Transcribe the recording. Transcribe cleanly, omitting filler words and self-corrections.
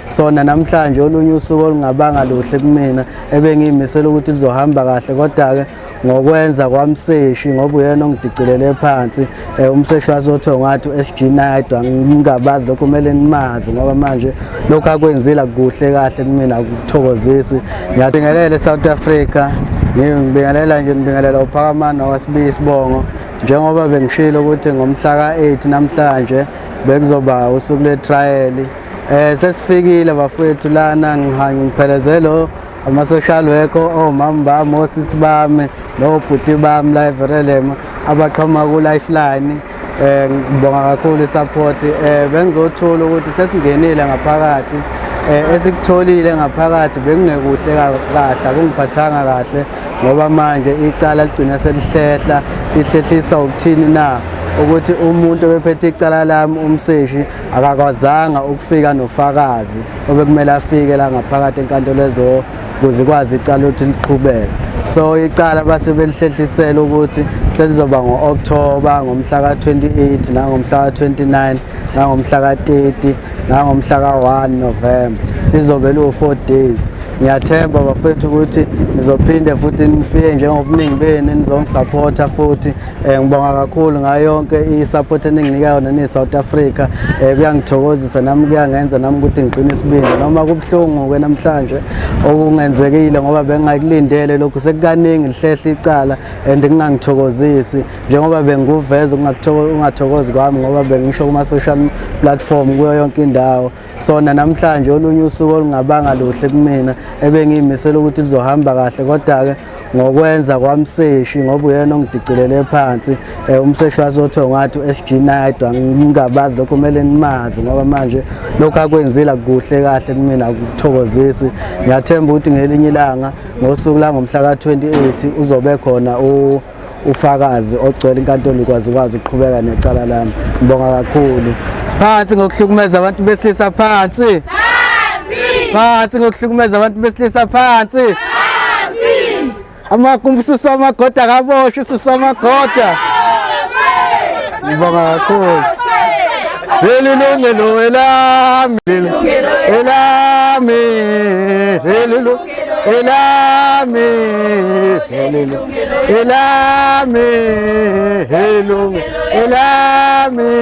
Sona namhlanje olunye usuku olungabanga luhle kumina ebengimisela ukuthi lizohamba kahle kodwa ke ngokwenza kwamseshi ngoba uyena ongidicilele phansi umseshi wasotho ngathi SG Naidwa ngingabazi lokho kumele nimazi ngoba manje lokho akwenzile kuhle kahle kumina ukuthokozisi ngiyabingelela South Africa ngibingelela uPhakamani nowaSibiya Sibongo njengoba bengishilo ukuthi ngomhla ka8 namhlanje bekuzoba usuku le trial sesifikile bafowethu lana ngiphelezelo ama social worker omama bami osisi bami nobhuti bami la eVerelema abaqhama ku Lifeline ngibonga kakhulu support bengizothola ukuthi sesingenile ngaphakathi esikutholile ngaphakathi bekungekuhle kahle akungiphathanga kahle ngoba manje icala ligcina selihlehla ihlehlisa ukuthini na ukuthi umuntu obephethe icala lami umseshi akakwazanga ukufika nofakazi obekumele afike la ngaphakathi enkantolo lezo ukuze kwazi icala ukuthi liqhubeke so icala base belihlehlisela ukuthi selizoba ngo-October ngomhla ka-28 nangomhla ka-29 nangomhla ka-30 nangomhla ka-1 November lizobe lu-4 days ngiyathemba bafethu ukuthi nizophinde futhi nifike njengobuningi benu nizongisupporta futhi ngibonga kakhulu ngayo yonke i-support eninginika yona ni-South Africa kuyangithokozisa nami kuyangenza nami ukuthi ngiqine isibindi noma kubhlungu ke namhlanje okungenzekile ngoba bengayikulindele lokhu sekukaningi lihlehla icala and ngingangithokozisi njengoba benguveza ungathokozi kwami ngoba bengisho kuma social platform kuyo yonke indawo sona namhlanje olunye usuku olungabanga luhle kumina ebengimisela ukuthi lizohamba kahle kodwa ke ngokwenza kwamseshi ngoba uyena ongidicilele phansi umseshi wasotho ngathi SG Naidwa ngingabazi lokho kumele nimazi ngoba manje lokho akwenzile kuhle kahle kumina ukuthokozisi ngiyathemba ukuthi ngelinye ilanga ngosuku la ngomhla ka-28 uzobe khona ufakazi ogcwele inkantolo ikwazi ukuqhubeka necala lami ngibonga kakhulu phansi ngokuhlukumeza abantu besilisa phansi phansi ngokuhlukumeza abantu besilisa phansi amakumfuso amagoda kaboshwe ususo amagoda ngibonga kakhulu lelilungelo elami elami elami elami elami elami